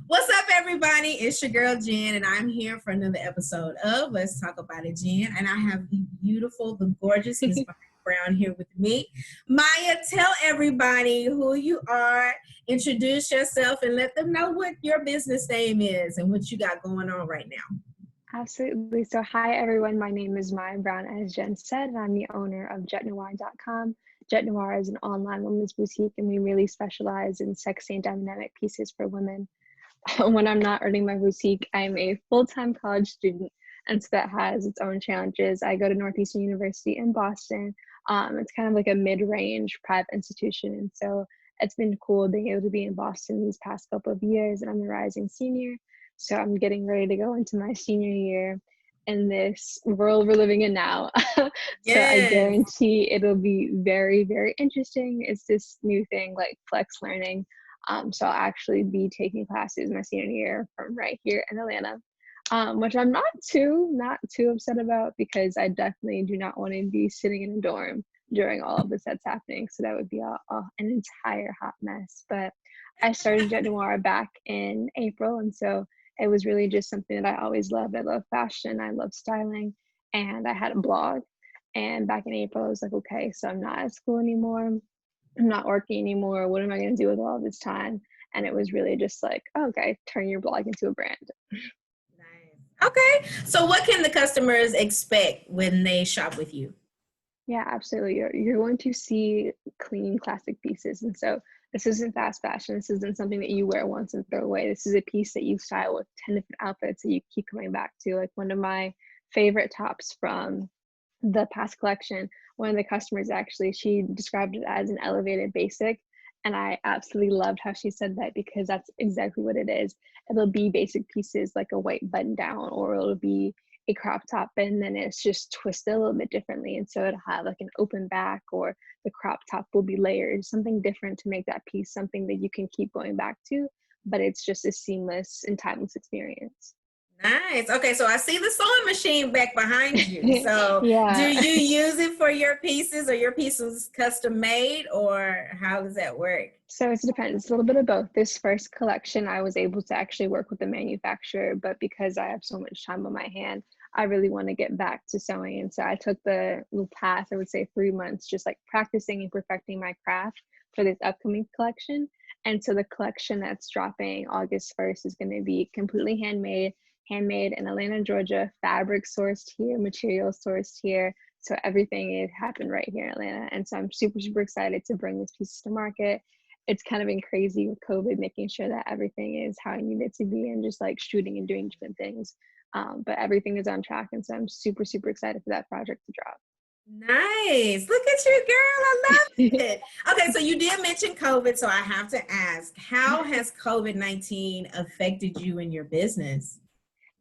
What's up, everybody? It's your girl Jen, and I'm here for another episode of Let's Talk About It, Jen. And I have the beautiful, the gorgeous Miss Brown here with me. Maya, tell everybody who you are, introduce yourself, and let them know what your business name is and what you got going on right now. Absolutely. So, hi everyone. My name is Maya Brown, as Jen said, and I'm the owner of JetNoir.com. Jet Noir is an online women's boutique, and we really specialize in sexy and dynamic pieces for women. When I'm not running my boutique, I'm a full-time college student, and so that has its own challenges. I go to Northeastern University in Boston. It's kind of like a mid-range private institution, and so it's been cool being able to be in Boston these past couple of years, and I'm a rising senior. So I'm getting ready to go into my senior year in this world we're living in now. So I Yes. guarantee it'll be very, very interesting. It's this new thing like flex learning. So I'll actually be taking classes my senior year from right here in Atlanta, which I'm not too upset about because I definitely do not want to be sitting in a dorm during all of this that's happening. So that would be an entire hot mess. But I started Jet Noir back in April, and so it was really just something that I always loved. I love fashion, I love styling, and I had a blog. And back in April, I was like, okay, so I'm not at school anymore. I'm not working anymore. What am I going to do with all this time? And it was really just like, oh, okay, turn your blog into a brand. Nice. Okay. So, what can the customers expect when they shop with you? Yeah, absolutely. You're going to see clean classic pieces. And so this isn't fast fashion. This isn't something that you wear once and throw away. This is a piece that you style with 10 different outfits that you keep coming back to. Like one of my favorite tops from the past collection, one of the customers actually, she described it as an elevated basic. And I absolutely loved how she said that because that's exactly what it is. It'll be basic pieces like a white button down, or it'll be a crop top, and then it's just twisted a little bit differently. And so it'll have like an open back, or the crop top will be layered, something different to make that piece something that you can keep going back to, but it's just a seamless and timeless experience. Nice. Okay, so I see the sewing machine back behind you. So, do Yeah. you use it for your pieces, or your pieces custom made, or how does that work? So it depends. It's a little bit of both. This first collection, I was able to actually work with the manufacturer, but because I have so much time on my hand, I really want to get back to sewing. And so I took the little path, I would say 3 months, just like practicing and perfecting my craft for this upcoming collection. And so the collection that's dropping August 1st is going to be completely handmade in Atlanta, Georgia, fabric sourced here, material sourced here. So everything it happened right here in Atlanta. And so I'm super, super excited to bring this piece to market. It's kind of been crazy with COVID, making sure that everything is how I need it to be and just like shooting and doing different things. But everything is on track. And so I'm super, super excited for that project to drop. Nice. Look at you, girl. I love it. Okay, so you did mention COVID, so I have to ask, how has COVID-19 affected you in your business?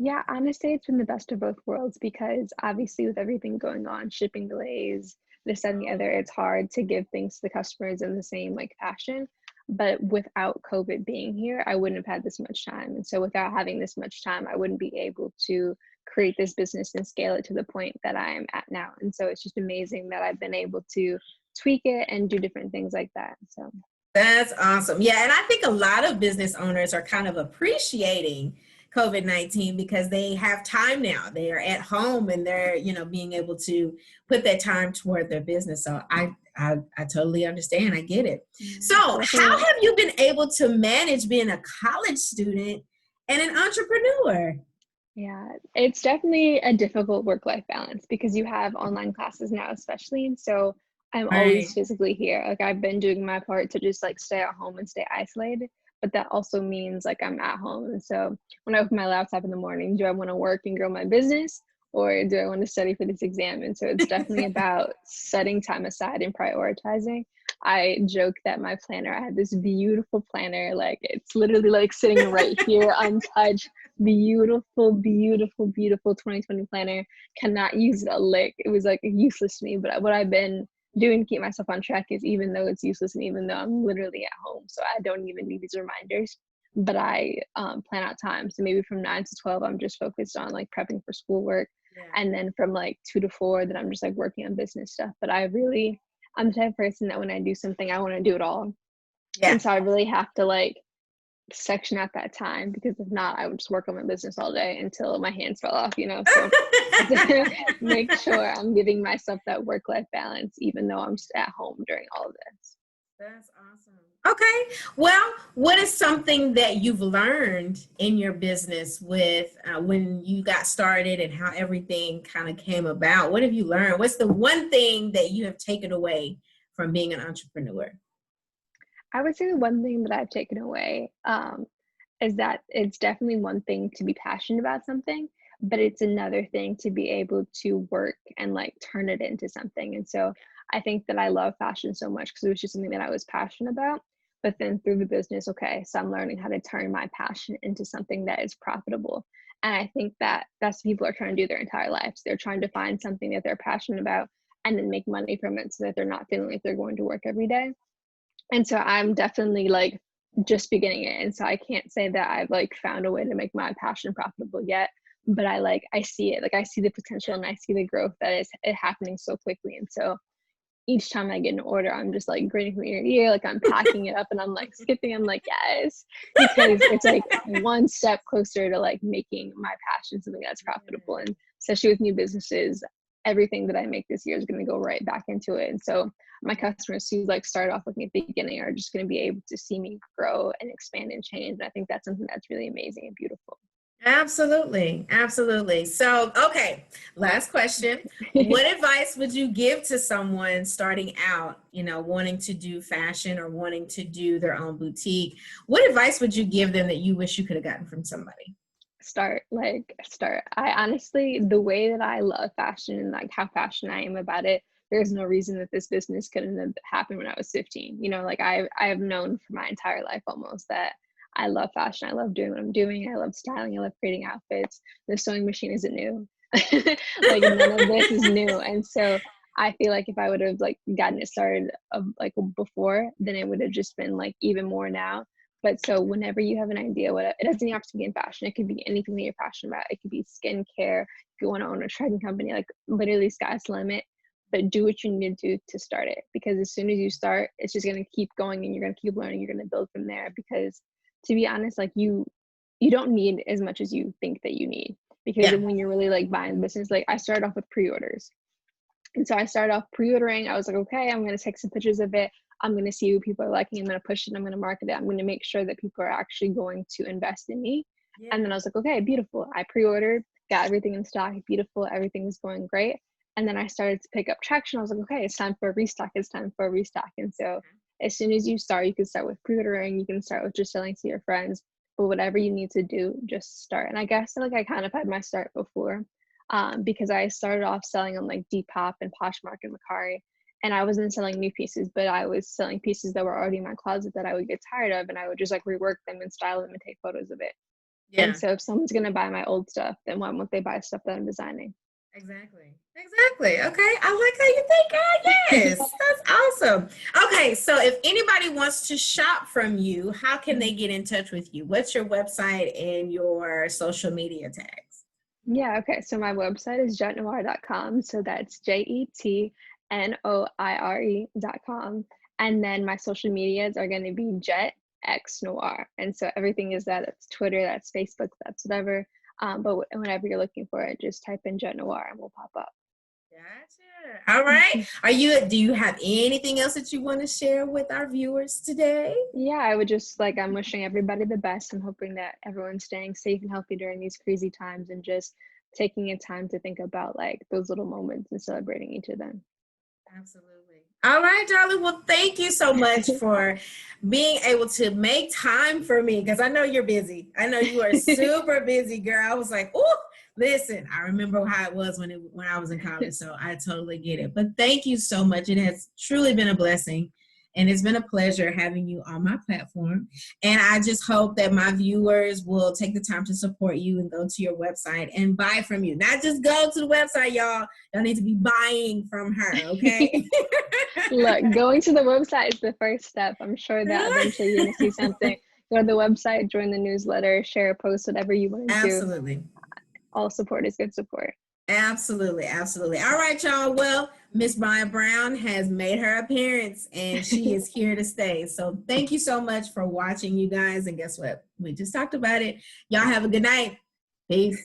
Yeah, honestly, it's been the best of both worlds because obviously, with everything going on, shipping delays, this, that, and the other, it's hard to give things to the customers in the same like fashion. But without COVID being here, I wouldn't have had this much time. And so, without having this much time, I wouldn't be able to create this business and scale it to the point that I am at now. And so, it's just amazing that I've been able to tweak it and do different things like that. So, That's awesome. Yeah, and I think a lot of business owners are kind of appreciating COVID-19 because they have time now. They are at home and they're, being able to put that time toward their business. So I totally understand. I get it. So, how definitely. have you been able to manage being a college student and an entrepreneur? Yeah, it's definitely a difficult work-life balance because you have online classes now, especially. And so I'm always Right. physically here. Like I've been doing my part to just like stay at home and stay isolated, but that also means like I'm at home. And so when I open my laptop in the morning, do I want to work and grow my business, or do I want to study for this exam? And so it's definitely about setting time aside and prioritizing. I joke that my planner, I have this beautiful planner, like it's literally like sitting right here untouched, beautiful, beautiful, beautiful 2020 planner. Cannot use it a lick. It was like useless to me. But what I've been doing to keep myself on track is, even though it's useless and even though I'm literally at home, so I don't even need these reminders, but I plan out time. So maybe from 9 to 12, I'm just focused on like prepping for schoolwork. Yeah. And then from like 2 to 4, then I'm just like working on business stuff. But I'm the type of person that when I do something, I want to do it all. Yeah. And so I really have to like section out that time, because if not, I would just work on my business all day until my hands fell off, So I have to make sure I'm giving myself that work-life balance, even though I'm just at home during all of this. That's awesome. Okay. Well, what is something that you've learned in your business with when you got started and how everything kind of came about? What have you learned? What's the one thing that you have taken away from being an entrepreneur? I would say the one thing that I've taken away is that it's definitely one thing to be passionate about something, but it's another thing to be able to work and like turn it into something. And so I think that I love fashion so much because it was just something that I was passionate about. But then through the business, okay, so I'm learning how to turn my passion into something that is profitable. And I think that that's what people are trying to do their entire lives. They're trying to find something that they're passionate about and then make money from it so that they're not feeling like they're going to work every day. And so I'm definitely like just beginning it. And so I can't say that I've like found a way to make my passion profitable yet, but I see it. Like I see the potential and I see the growth that is it happening so quickly. And so each time I get an order, I'm just like grinning from ear to ear, like I'm packing it up and I'm like skipping. I'm like, yes, because it's like one step closer to like making my passion something that's profitable. And especially with new businesses, everything that I make this year is going to go right back into it. And so my customers who like start off with me at the beginning are just going to be able to see me grow and expand and change. And I think that's something that's really amazing and beautiful. Absolutely. Absolutely. So, okay, last question. What advice would you give to someone starting out, wanting to do fashion or wanting to do their own boutique? What advice would you give them that you wish you could have gotten from somebody? Start. I honestly, the way that I love fashion and like how passionate I am about it, there's no reason that this business couldn't have happened when I was 15. Like I have known for my entire life almost that I love fashion. I love doing what I'm doing. I love styling. I love creating outfits. The sewing machine isn't new. Like none of this is new. And so I feel like if I would have like gotten it started like before, then it would have just been like even more now. But so whenever you have an idea, it doesn't even have to be in fashion. It could be anything that you're passionate about. It could be skincare. If you want to own a trading company, like literally sky's the limit. But do what you need to do to start it. Because as soon as you start, it's just going to keep going and you're going to keep learning. You're going to build from there. Because to be honest, like you don't need as much as you think that you need. Because Yeah. when you're really like buying business, like I started off with pre-orders. And so I started off pre-ordering. I was like, okay, I'm going to take some pictures of it. I'm going to see who people are liking. I'm going to push it. I'm going to market it. I'm going to make sure that people are actually going to invest in me. Yeah. And then I was like, okay, beautiful. I pre-ordered, got everything in stock, beautiful. Everything was going great. And then I started to pick up traction. I was like, okay, it's time for a restock. It's time for a restock. And so as soon as you start, you can start with pre-ordering. You can start with just selling to your friends. But whatever you need to do, just start. And I guess like I kind of had my start before. Because I started off selling on like Depop and Poshmark and Mercari, and I wasn't selling new pieces, but I was selling pieces that were already in my closet that I would get tired of, and I would just like rework them and style them and take photos of it. Yeah. And so if someone's gonna buy my old stuff, then why won't they buy stuff that I'm designing? Exactly. Exactly. Okay. I like how you think, girl. Yes. That's awesome. Okay. So if anybody wants to shop from you, how can they get in touch with you? What's your website and your social media tags? Yeah, okay. So my website is jetnoir.com. So that's JETNOIRE.com. And then my social medias are going to be Jet X Noir. And so everything is that. That's Twitter, that's Facebook, that's whatever. But whenever you're looking for it, just type in Jet Noir and we'll pop up. Gotcha. All right. Do you have anything else that you want to share with our viewers today? Yeah, I would just I'm wishing everybody the best. I'm hoping that everyone's staying safe and healthy during these crazy times and just taking a time to think about like those little moments and celebrating each of them. Absolutely. All right, darling. Well, thank you so much for being able to make time for me because I know you're busy. I know you are super busy, girl. I was like, oh, listen, I remember how it was when I was in college, so I totally get it. But thank you so much. It has truly been a blessing. And it's been a pleasure having you on my platform. And I just hope that my viewers will take the time to support you and go to your website and buy from you. Not just go to the website, y'all. Y'all need to be buying from her, okay? Look, going to the website is the first step. I'm sure that eventually you're going to see something. Go to the website, join the newsletter, share a post, whatever you want to do. Absolutely. All support is good support. Absolutely. Absolutely. All right, y'all. Well, Miss Maya Brown has made her appearance and she is here to stay. So thank you so much for watching, you guys. And guess what? We just talked about it. Y'all have a good night. Peace.